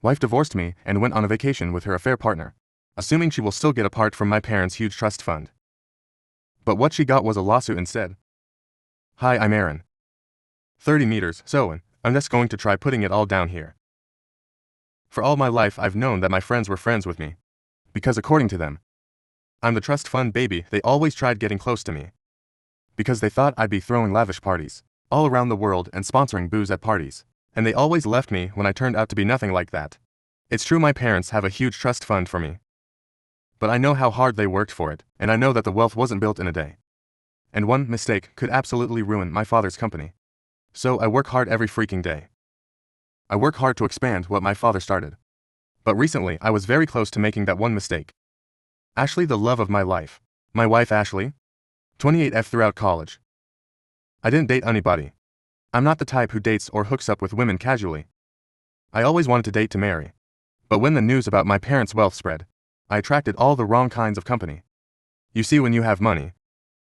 Wife divorced me and went on a vacation with her affair partner, assuming she will still get a part from my parents' huge trust fund. But what she got was a lawsuit instead. Hi, I'm Aaron. 30 meters, so I'm just going to try putting it all down here. For all my life I've known that my friends were friends with me. Because according to them, I'm the trust fund baby. They always tried getting close to me. Because they thought I'd be throwing lavish parties all around the world and sponsoring booze at parties. And they always left me when I turned out to be nothing like that. It's true my parents have a huge trust fund for me. But I know how hard they worked for it, and I know that the wealth wasn't built in a day. And one mistake could absolutely ruin my father's company. So I work hard every freaking day. I work hard to expand what my father started. But recently I was very close to making that one mistake. Ashley, the love of my life. My wife Ashley, 28F throughout college. I didn't date anybody. I'm not the type who dates or hooks up with women casually. I always wanted to date to marry. But when the news about my parents' wealth spread, I attracted all the wrong kinds of company. You see, when you have money,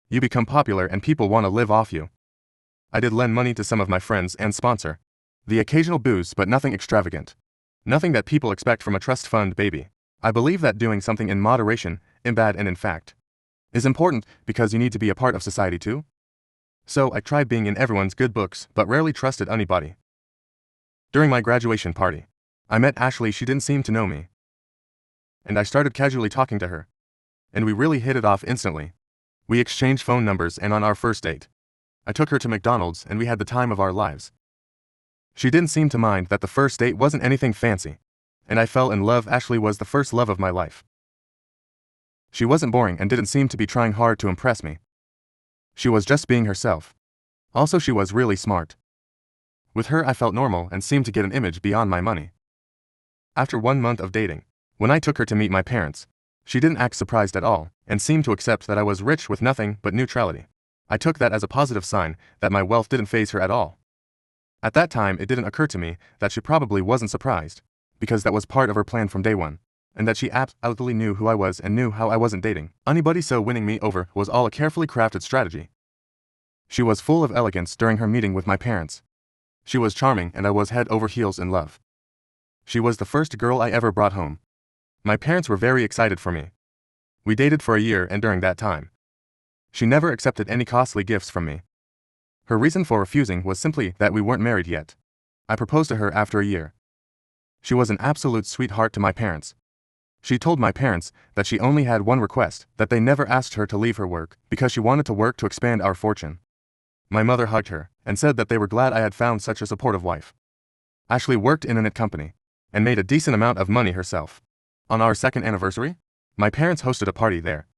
you become popular and people want to live off you. I did lend money to some of my friends and sponsor the occasional booze, but nothing extravagant. Nothing that people expect from a trust fund baby. I believe that doing something in moderation, in bad and in fact, is important because you need to be a part of society too. So I tried being in everyone's good books, but rarely trusted anybody. During my graduation party, I met Ashley. She didn't seem to know me. And I started casually talking to her. And we really hit it off instantly. We exchanged phone numbers, and on our first date, I took her to McDonald's and we had the time of our lives. She didn't seem to mind that the first date wasn't anything fancy. And I fell in love. Ashley was the first love of my life. She wasn't boring and didn't seem to be trying hard to impress me. She was just being herself. Also, she was really smart. With her I felt normal and seemed to get an image beyond my money. After 1 month of dating, when I took her to meet my parents, she didn't act surprised at all and seemed to accept that I was rich with nothing but neutrality. I took that as a positive sign that my wealth didn't faze her at all. At that time it didn't occur to me that she probably wasn't surprised, because that was part of her plan from day one, and that she absolutely knew who I was and knew how I wasn't dating anybody, so winning me over was all a carefully crafted strategy. She was full of elegance during her meeting with my parents. She was charming and I was head over heels in love. She was the first girl I ever brought home. My parents were very excited for me. We dated for a year, and during that time, she never accepted any costly gifts from me. Her reason for refusing was simply that we weren't married yet. I proposed to her after a year. She was an absolute sweetheart to my parents. She told my parents that she only had one request, that they never asked her to leave her work, because she wanted to work to expand our fortune. My mother hugged her and said that they were glad I had found such a supportive wife. Ashley worked in a knit company and made a decent amount of money herself. On our second anniversary, my parents hosted a party there.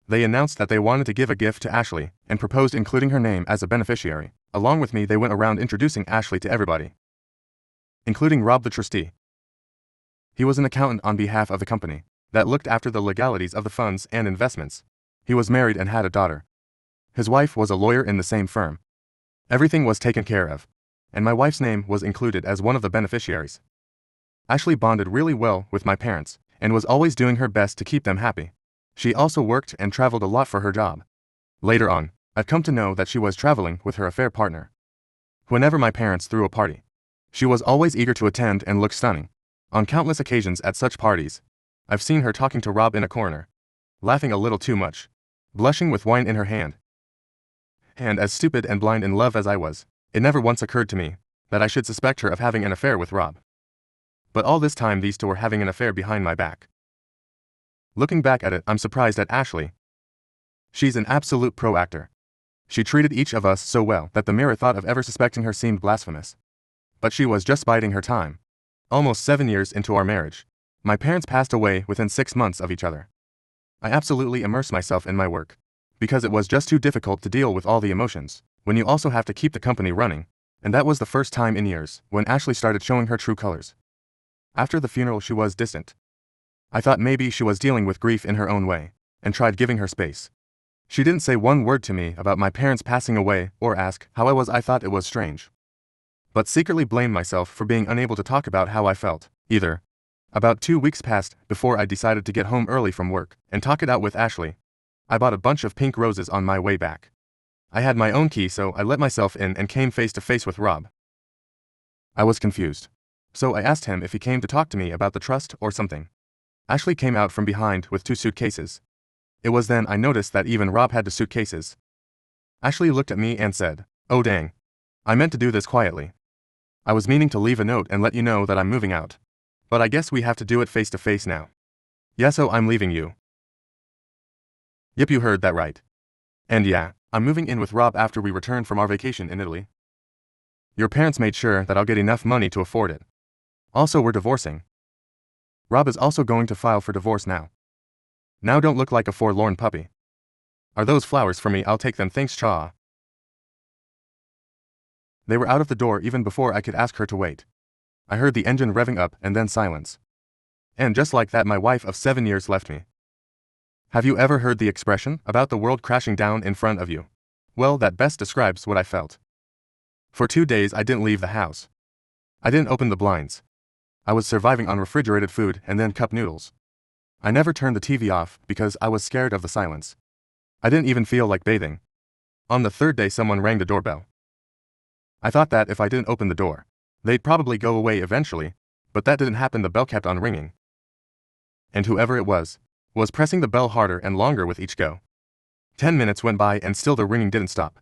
They announced that they wanted to give a gift to Ashley and proposed including her name as a beneficiary. Along with me, they went around introducing Ashley to everybody, including Rob, the trustee. He was an accountant on behalf of the company that looked after the legalities of the funds and investments. He was married and had a daughter. His wife was a lawyer in the same firm. Everything was taken care of, and my wife's name was included as one of the beneficiaries. Ashley bonded really well with my parents and was always doing her best to keep them happy. She also worked and traveled a lot for her job. Later on, I've come to know that she was traveling with her affair partner. Whenever my parents threw a party, she was always eager to attend and look stunning. On countless occasions at such parties, I've seen her talking to Rob in a corner, laughing a little too much, blushing with wine in her hand. And as stupid and blind in love as I was, it never once occurred to me that I should suspect her of having an affair with Rob. But all this time these two were having an affair behind my back. Looking back at it, I'm surprised at Ashley. She's an absolute pro actor. She treated each of us so well that the mere thought of ever suspecting her seemed blasphemous. But she was just biding her time. Almost 7 years into our marriage, my parents passed away within 6 months of each other. I absolutely immersed myself in my work, because it was just too difficult to deal with all the emotions, when you also have to keep the company running, and that was the first time in years when Ashley started showing her true colors. After the funeral she was distant. I thought maybe she was dealing with grief in her own way, and tried giving her space. She didn't say one word to me about my parents passing away or ask how I was. I thought it was strange, but secretly blamed myself for being unable to talk about how I felt, either. About 2 weeks passed before I decided to get home early from work and talk it out with Ashley. I bought a bunch of pink roses on my way back. I had my own key, so I let myself in and came face to face with Rob. I was confused. So I asked him if he came to talk to me about the trust or something. Ashley came out from behind with 2 suitcases. It was then I noticed that even Rob had the suitcases. Ashley looked at me and said, "Oh dang. I meant to do this quietly. I was meaning to leave a note and let you know that I'm moving out. But I guess we have to do it face to face now. Yeah, so I'm leaving you." Yep, you heard that right. And yeah, I'm moving in with Rob after we return from our vacation in Italy. Your parents made sure that I'll get enough money to afford it. Also, we're divorcing. Rob is also going to file for divorce now. Now don't look like a forlorn puppy. Are those flowers for me? I'll take them, thanks, Cha. They were out of the door even before I could ask her to wait. I heard the engine revving up and then silence. And just like that, my wife of 7 years left me. Have you ever heard the expression about the world crashing down in front of you? Well, that best describes what I felt. For 2 days I didn't leave the house. I didn't open the blinds. I was surviving on refrigerated food and then cup noodles. I never turned the TV off because I was scared of the silence. I didn't even feel like bathing. On the 3rd day someone rang the doorbell. I thought that if I didn't open the door, they'd probably go away eventually, but that didn't happen. The bell kept on ringing. And whoever it was pressing the bell harder and longer with each go. 10 minutes went by and still the ringing didn't stop.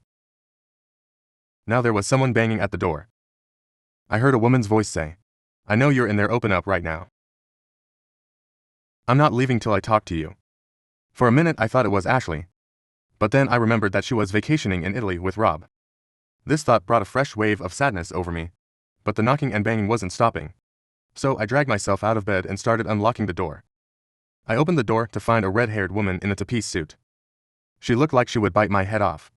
Now there was someone banging at the door. I heard a woman's voice say, "I know you're in there, open up right now. I'm not leaving till I talk to you." For a minute I thought it was Ashley. But then I remembered that she was vacationing in Italy with Rob. This thought brought a fresh wave of sadness over me, but the knocking and banging wasn't stopping. So I dragged myself out of bed and started unlocking the door. I opened the door to find a red-haired woman in a two-piece suit. She looked like she would bite my head off.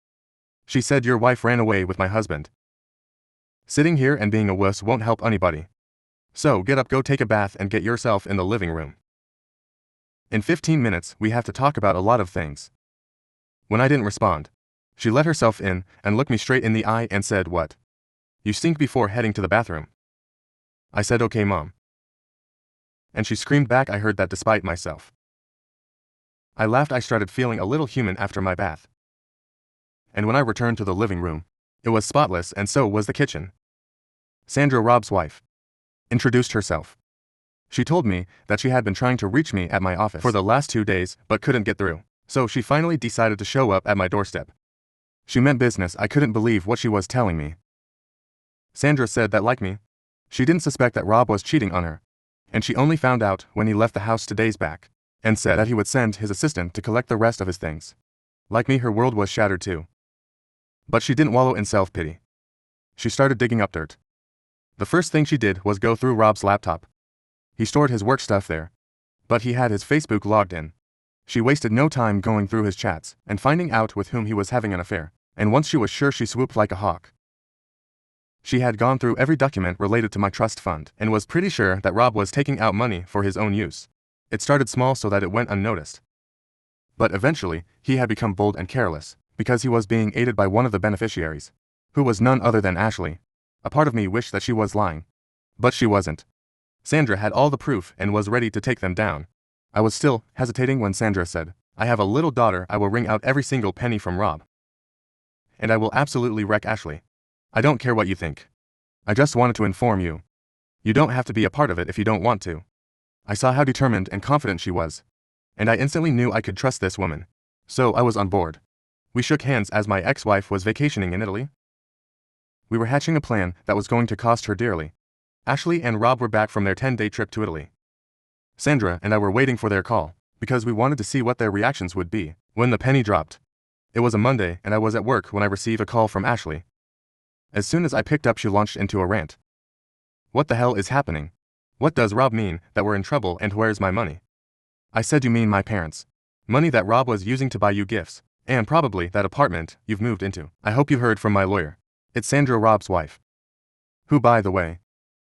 She said, "Your wife ran away with my husband. Sitting here and being a wuss won't help anybody. So get up, go take a bath and get yourself in the living room. In 15 minutes we have to talk about a lot of things." When I didn't respond, she let herself in and looked me straight in the eye and said, "What? You stink," before heading to the bathroom. I said, "Okay, Mom." And she screamed back, "I heard that," despite myself. I laughed. I started feeling a little human after my bath. And when I returned to the living room, it was spotless, and so was the kitchen. Sandra, Rob's wife, introduced herself. She told me that she had been trying to reach me at my office for the last 2 days but couldn't get through, so she finally decided to show up at my doorstep. She meant business. I couldn't believe what she was telling me. Sandra said that, like me, she didn't suspect that Rob was cheating on her, and she only found out when he left the house 2 days back, and said that he would send his assistant to collect the rest of his things. Like me, her world was shattered too. But she didn't wallow in self-pity. She started digging up dirt. The first thing she did was go through Rob's laptop. He stored his work stuff there, but he had his Facebook logged in. She wasted no time going through his chats and finding out with whom he was having an affair, and once she was sure, she swooped like a hawk. She had gone through every document related to my trust fund and was pretty sure that Rob was taking out money for his own use. It started small so that it went unnoticed. But eventually, he had become bold and careless, because he was being aided by one of the beneficiaries, who was none other than Ashley. A part of me wished that she was lying. But she wasn't. Sandra had all the proof and was ready to take them down. I was still hesitating when Sandra said, "I have a little daughter. I will wring out every single penny from Rob. And I will absolutely wreck Ashley. I don't care what you think. I just wanted to inform you. You don't have to be a part of it if you don't want to." I saw how determined and confident she was, and I instantly knew I could trust this woman. So I was on board. We shook hands as my ex-wife was vacationing in Italy. We were hatching a plan that was going to cost her dearly. Ashley and Rob were back from their 10-day trip to Italy. Sandra and I were waiting for their call, because we wanted to see what their reactions would be when the penny dropped. It was a Monday and I was at work when I received a call from Ashley. As soon as I picked up, she launched into a rant. "What the hell is happening? What does Rob mean that we're in trouble, and where's my money?" I said, "You mean my parents' money that Rob was using to buy you gifts, and probably that apartment you've moved into. I hope you heard from my lawyer. It's Sandra, Rob's wife, who, by the way,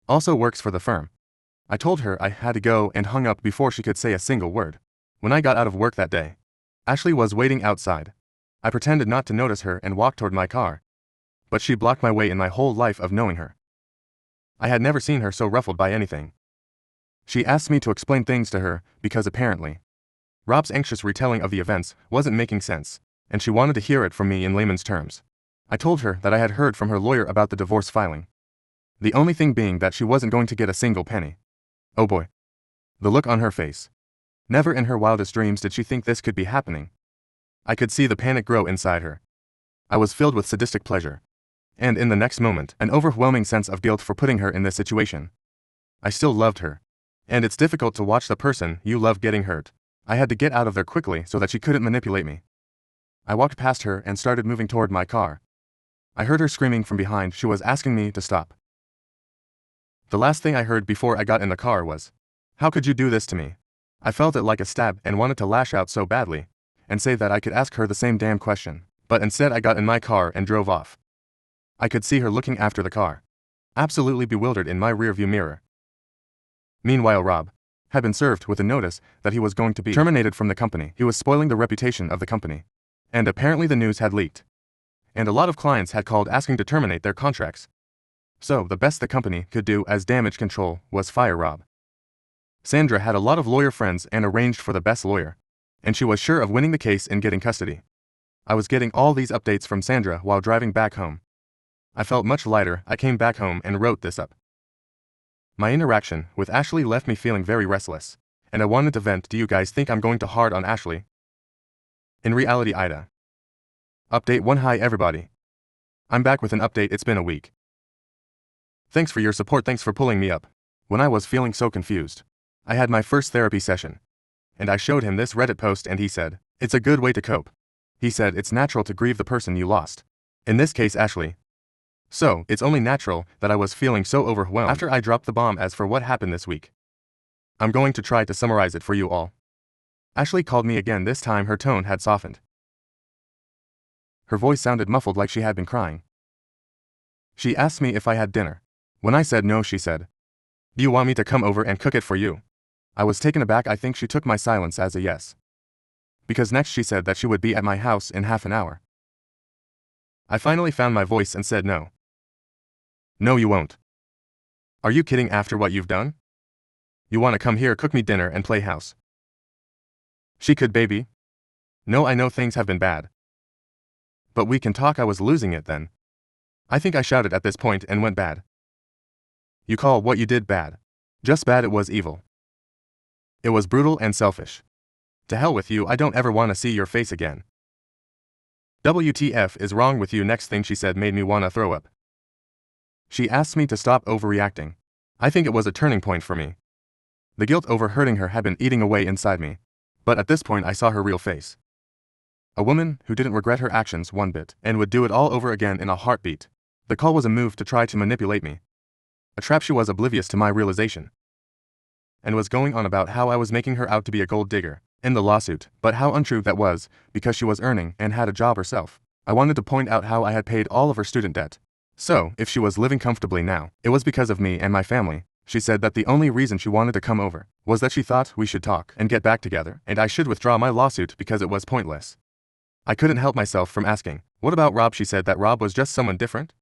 also works for the firm." I told her I had to go and hung up before she could say a single word. When I got out of work that day, Ashley was waiting outside. I pretended not to notice her and walked toward my car. But she blocked my way in my whole life of knowing her. I had never seen her so ruffled by anything. She asked me to explain things to her because apparently Rob's anxious retelling of the events wasn't making sense, and she wanted to hear it from me in layman's terms. I told her that I had heard from her lawyer about the divorce filing. The only thing being that she wasn't going to get a single penny. Oh boy. The look on her face. Never in her wildest dreams did she think this could be happening. I could see the panic grow inside her. I was filled with sadistic pleasure. And in the next moment, an overwhelming sense of guilt for putting her in this situation. I still loved her. And it's difficult to watch the person you love getting hurt. I had to get out of there quickly so that she couldn't manipulate me. I walked past her and started moving toward my car. I heard her screaming from behind. She was asking me to stop. The last thing I heard before I got in the car was, "How could you do this to me?" I felt it like a stab and wanted to lash out so badly and say that I could ask her the same damn question, but instead I got in my car and drove off. I could see her looking after the car, absolutely bewildered in my rearview mirror. Meanwhile, Rob had been served with a notice that he was going to be terminated from the company. He was spoiling the reputation of the company. And apparently the news had leaked. And a lot of clients had called asking to terminate their contracts. So the best the company could do as damage control was fire Rob. Sandra had a lot of lawyer friends and arranged for the best lawyer. And she was sure of winning the case and getting custody. I was getting all these updates from Sandra while driving back home. I felt much lighter. I came back home and wrote this up. My interaction with Ashley left me feeling very restless, and I wanted to vent. Do you guys think I'm going too hard on Ashley? In reality, Ida. Update 1. Hi everybody. I'm back with an update. It's been a week. Thanks for your support. Thanks for pulling me up. When I was feeling so confused, I had my first therapy session. And I showed him this Reddit post and he said, "It's a good way to cope." He said it's natural to grieve the person you lost. In this case, Ashley. So, it's only natural that I was feeling so overwhelmed after I dropped the bomb. As for what happened this week, I'm going to try to summarize it for you all. Ashley called me again. This time her tone had softened. Her voice sounded muffled like she had been crying. She asked me if I had dinner. When I said no, she said, "Do you want me to come over and cook it for you?" I was taken aback. I think she took my silence as a yes. Because next she said that she would be at my house in half an hour. I finally found my voice and said no. "No, you won't. Are you kidding after what you've done? You want to come here, cook me dinner, and play house?" She could, baby. No, I know things have been bad. But we can talk. I was losing it then. I think I shouted at this point and went bad. You call what you did bad? Just bad. It was evil. It was brutal and selfish. To hell with you. I don't ever want to see your face again. WTF is wrong with you? Next thing she said made me want to throw up. She asked me to stop overreacting. I think it was a turning point for me. The guilt over hurting her had been eating away inside me. But at this point I saw her real face. A woman who didn't regret her actions one bit and would do it all over again in a heartbeat. The call was a move to try to manipulate me. A trap. She was oblivious to my realization. And was going on about how I was making her out to be a gold digger in the lawsuit, but how untrue that was, because she was earning and had a job herself. I wanted to point out how I had paid all of her student debt. So, if she was living comfortably now, it was because of me and my family. She said that the only reason she wanted to come over was that she thought we should talk and get back together, and I should withdraw my lawsuit because it was pointless. I couldn't help myself from asking, "What about Rob?" She said that Rob was just someone different,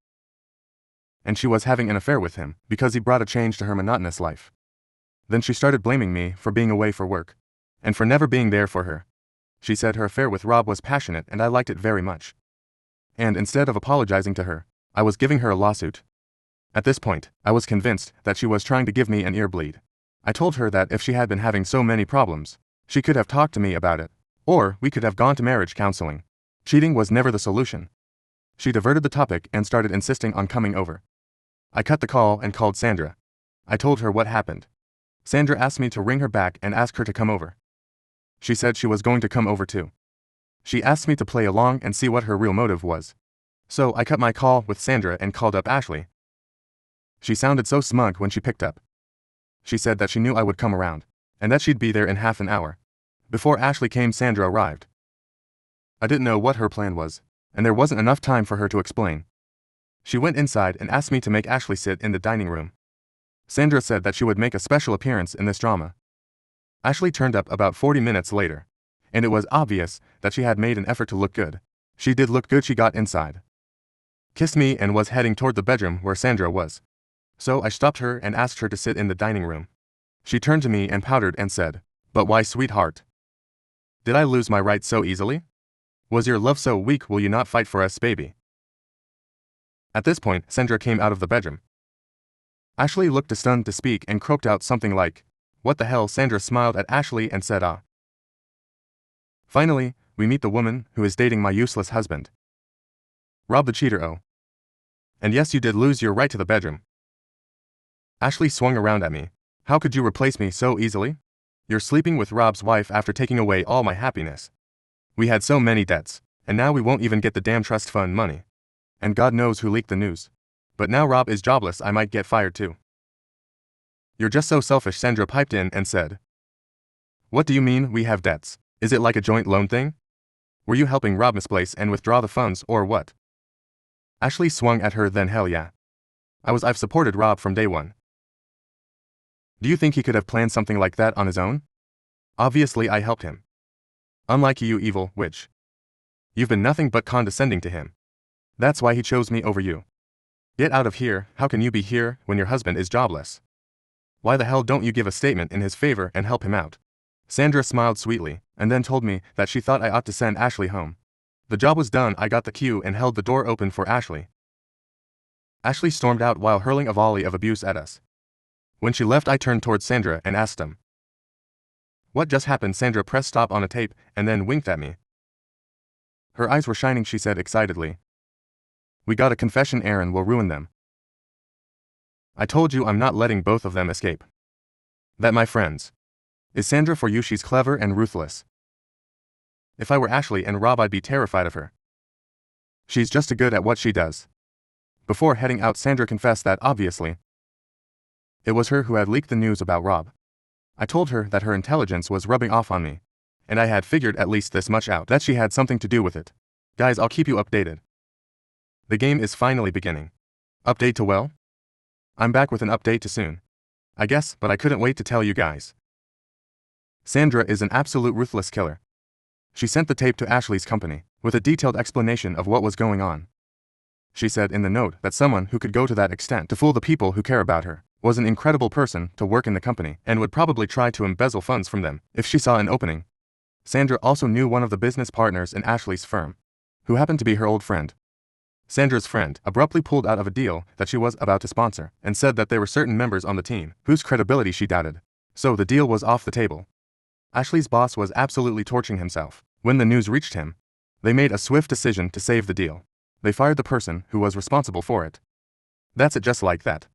and she was having an affair with him because he brought a change to her monotonous life. Then she started blaming me for being away for work and for never being there for her. She said her affair with Rob was passionate and I liked it very much. And instead of apologizing to her, I was giving her a lawsuit. At this point, I was convinced that she was trying to give me an ear bleed. I told her that if she had been having so many problems, she could have talked to me about it, or we could have gone to marriage counseling. Cheating was never the solution. She diverted the topic and started insisting on coming over. I cut the call and called Sandra. I told her what happened. Sandra asked me to ring her back and ask her to come over. She said she was going to come over too. She asked me to play along and see what her real motive was. So I cut my call with Sandra and called up Ashley. She sounded so smug when she picked up. She said that she knew I would come around, and that she'd be there in half an hour. Before Ashley came, Sandra arrived. I didn't know what her plan was, and there wasn't enough time for her to explain. She went inside and asked me to make Ashley sit in the dining room. Sandra said that she would make a special appearance in this drama. Ashley turned up about 40 minutes later, and it was obvious that she had made an effort to look good. She did look good. She got inside, kissed me, and was heading toward the bedroom where Sandra was. So I stopped her and asked her to sit in the dining room. She turned to me and pouted and said, "But why, sweetheart? Did I lose my rights so easily? Was your love so weak? Will you not fight for us, baby?" At this point, Sandra came out of the bedroom. Ashley looked stunned to speak and croaked out something like, "What the hell?" Sandra smiled at Ashley and said, "Ah." Finally, we meet the woman who is dating my useless husband. Rob the cheater. Oh. And yes, you did lose your right to the bedroom. Ashley swung around at me. How could you replace me so easily? You're sleeping with Rob's wife after taking away all my happiness. We had so many debts, and now we won't even get the damn trust fund money. And God knows who leaked the news. But now Rob is jobless, I might get fired too. You're just so selfish, Sandra piped in and said. What do you mean, we have debts? Is it like a joint loan thing? Were you helping Rob misplace and withdraw the funds, or what? Ashley swung at her. Then hell yeah. I've supported Rob from day one. Do you think he could have planned something like that on his own? Obviously I helped him. Unlike you evil witch. You've been nothing but condescending to him. That's why he chose me over you. Get out of here. How can you be here when your husband is jobless? Why the hell don't you give a statement in his favor and help him out? Sandra smiled sweetly, and then told me that she thought I ought to send Ashley home. The job was done. I got the cue and held the door open for Ashley. Ashley stormed out while hurling a volley of abuse at us. When she left, I turned towards Sandra and asked him, "What just happened?" Sandra pressed stop on a tape and then winked at me. Her eyes were shining. She said excitedly, "We got a confession. Aaron will ruin them. I told you I'm not letting both of them escape. That, my friends, is Sandra for you. She's clever and ruthless. If I were Ashley and Rob, I'd be terrified of her. She's just good at what she does." Before heading out, Sandra confessed that, obviously, it was her who had leaked the news about Rob. I told her that her intelligence was rubbing off on me, and I had figured at least this much out, that she had something to do with it. Guys, I'll keep you updated. The game is finally beginning. Update to well? I'm back with an update to soon, I guess, but I couldn't wait to tell you guys. Sandra is an absolute ruthless killer. She sent the tape to Ashley's company, with a detailed explanation of what was going on. She said in the note that someone who could go to that extent to fool the people who care about her was an incredible person to work in the company and would probably try to embezzle funds from them if she saw an opening. Sandra also knew one of the business partners in Ashley's firm, who happened to be her old friend. Sandra's friend abruptly pulled out of a deal that she was about to sponsor and said that there were certain members on the team whose credibility she doubted. So the deal was off the table. Ashley's boss was absolutely torching himself. When the news reached him, they made a swift decision to save the deal. They fired the person who was responsible for it. That's it, just like that.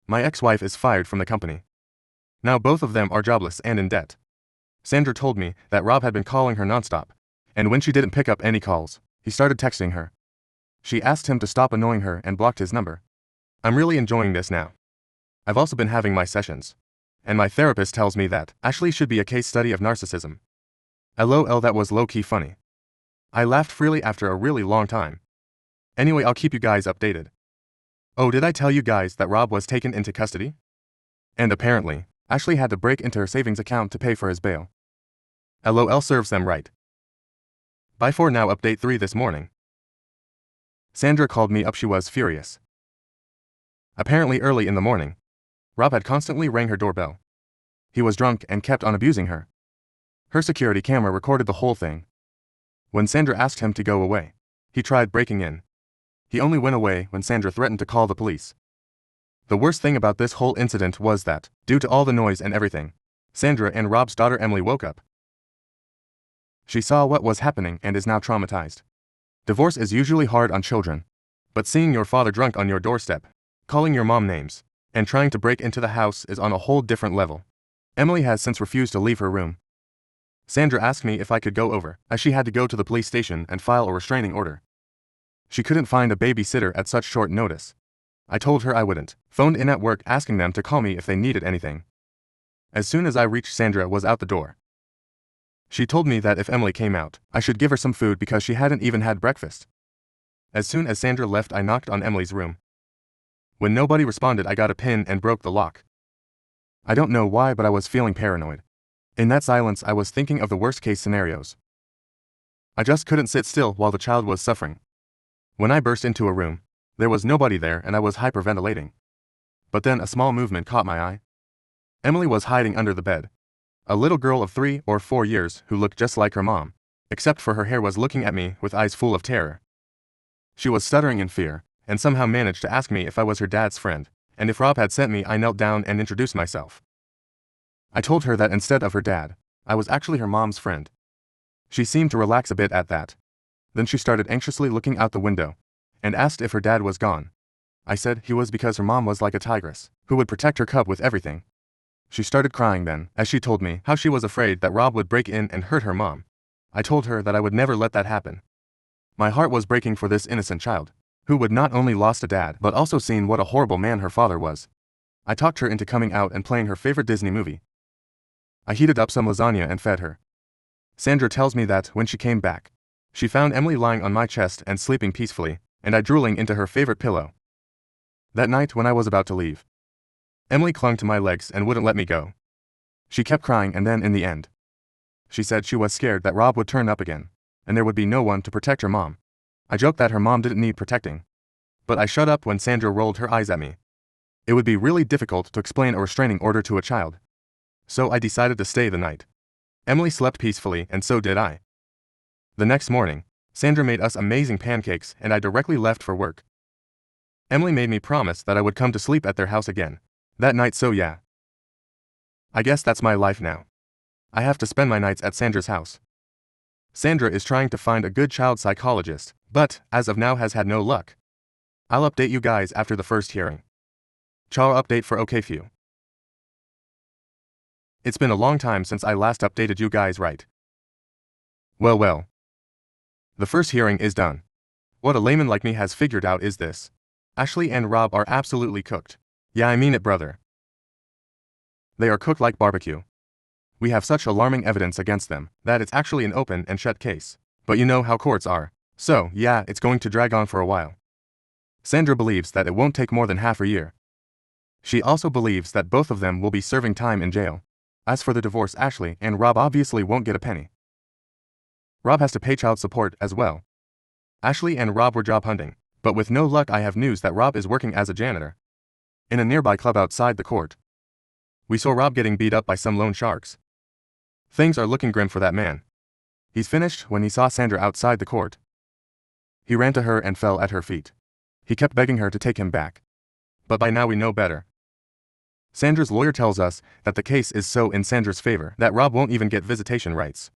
My ex-wife is fired from the company. Now both of them are jobless and in debt. Sandra told me that Rob had been calling her nonstop, and when she didn't pick up any calls, he started texting her. She asked him to stop annoying her and blocked his number. I'm really enjoying this now. I've also been having my sessions, and my therapist tells me that Ashley should be a case study of narcissism. LOL, that was low-key funny. I laughed freely after a really long time. Anyway, I'll keep you guys updated. Oh, did I tell you guys that Rob was taken into custody? And apparently, Ashley had to break into her savings account to pay for his bail. LOL, serves them right. Bye for now. Update 3 this morning. Sandra called me up. She was furious. Apparently early in the morning, Rob had constantly rang her doorbell. He was drunk and kept on abusing her. Her security camera recorded the whole thing. When Sandra asked him to go away, he tried breaking in. He only went away when Sandra threatened to call the police. The worst thing about this whole incident was that, due to all the noise and everything, Sandra and Rob's daughter Emily woke up. She saw what was happening and is now traumatized. Divorce is usually hard on children, but seeing your father drunk on your doorstep, calling your mom names, and trying to break into the house is on a whole different level. Emily has since refused to leave her room. Sandra asked me if I could go over, as she had to go to the police station and file a restraining order. She couldn't find a babysitter at such short notice. I told her I wouldn't, phoned in at work asking them to call me if they needed anything. As soon as I reached, Sandra was out the door. She told me that if Emily came out, I should give her some food because she hadn't even had breakfast. As soon as Sandra left, I knocked on Emily's room. When nobody responded, I got a pin and broke the lock. I don't know why, but I was feeling paranoid. In that silence, I was thinking of the worst-case scenarios. I just couldn't sit still while the child was suffering. When I burst into a room, there was nobody there and I was hyperventilating. But then a small movement caught my eye. Emily was hiding under the bed. A little girl of 3 or 4 years who looked just like her mom, except for her hair, was looking at me with eyes full of terror. She was stuttering in fear, and somehow managed to ask me if I was her dad's friend, and if Rob had sent me, I knelt down and introduced myself. I told her that instead of her dad, I was actually her mom's friend. She seemed to relax a bit at that. Then she started anxiously looking out the window, and asked if her dad was gone. I said he was because her mom was like a tigress, who would protect her cub with everything. She started crying then, as she told me how she was afraid that Rob would break in and hurt her mom. I told her that I would never let that happen. My heart was breaking for this innocent child, who would not only lost a dad but also seen what a horrible man her father was. I talked her into coming out and playing her favorite Disney movie. I heated up some lasagna and fed her. Sandra tells me that, when she came back, she found Emily lying on my chest and sleeping peacefully, and I drooling into her favorite pillow. That night when I was about to leave, Emily clung to my legs and wouldn't let me go. She kept crying, and then in the end, she said she was scared that Rob would turn up again, and there would be no one to protect her mom. I joked that her mom didn't need protecting, but I shut up when Sandra rolled her eyes at me. It would be really difficult to explain a restraining order to a child, so I decided to stay the night. Emily slept peacefully, and so did I. The next morning, Sandra made us amazing pancakes, and I directly left for work. Emily made me promise that I would come to sleep at their house again that night, so yeah. I guess that's my life now. I have to spend my nights at Sandra's house. Sandra is trying to find a good child psychologist, but, as of now, has had no luck. I'll update you guys after the first hearing. Ciao update for OKFew. It's been a long time since I last updated you guys, right? Well. The first hearing is done. What a layman like me has figured out is this: Ashley and Rob are absolutely cooked. Yeah, I mean it, brother. They are cooked like barbecue. We have such alarming evidence against them that it's actually an open and shut case. But you know how courts are. So, yeah, it's going to drag on for a while. Sandra believes that it won't take more than half a year. She also believes that both of them will be serving time in jail. As for the divorce, Ashley and Rob obviously won't get a penny. Rob has to pay child support as well. Ashley and Rob were job hunting, but with no luck, I have news that Rob is working as a janitor in a nearby club outside the court. We saw Rob getting beat up by some loan sharks. Things are looking grim for that man. He's finished when he saw Sandra outside the court. He ran to her and fell at her feet. He kept begging her to take him back. But by now we know better. Sandra's lawyer tells us that the case is so in Sandra's favor that Rob won't even get visitation rights.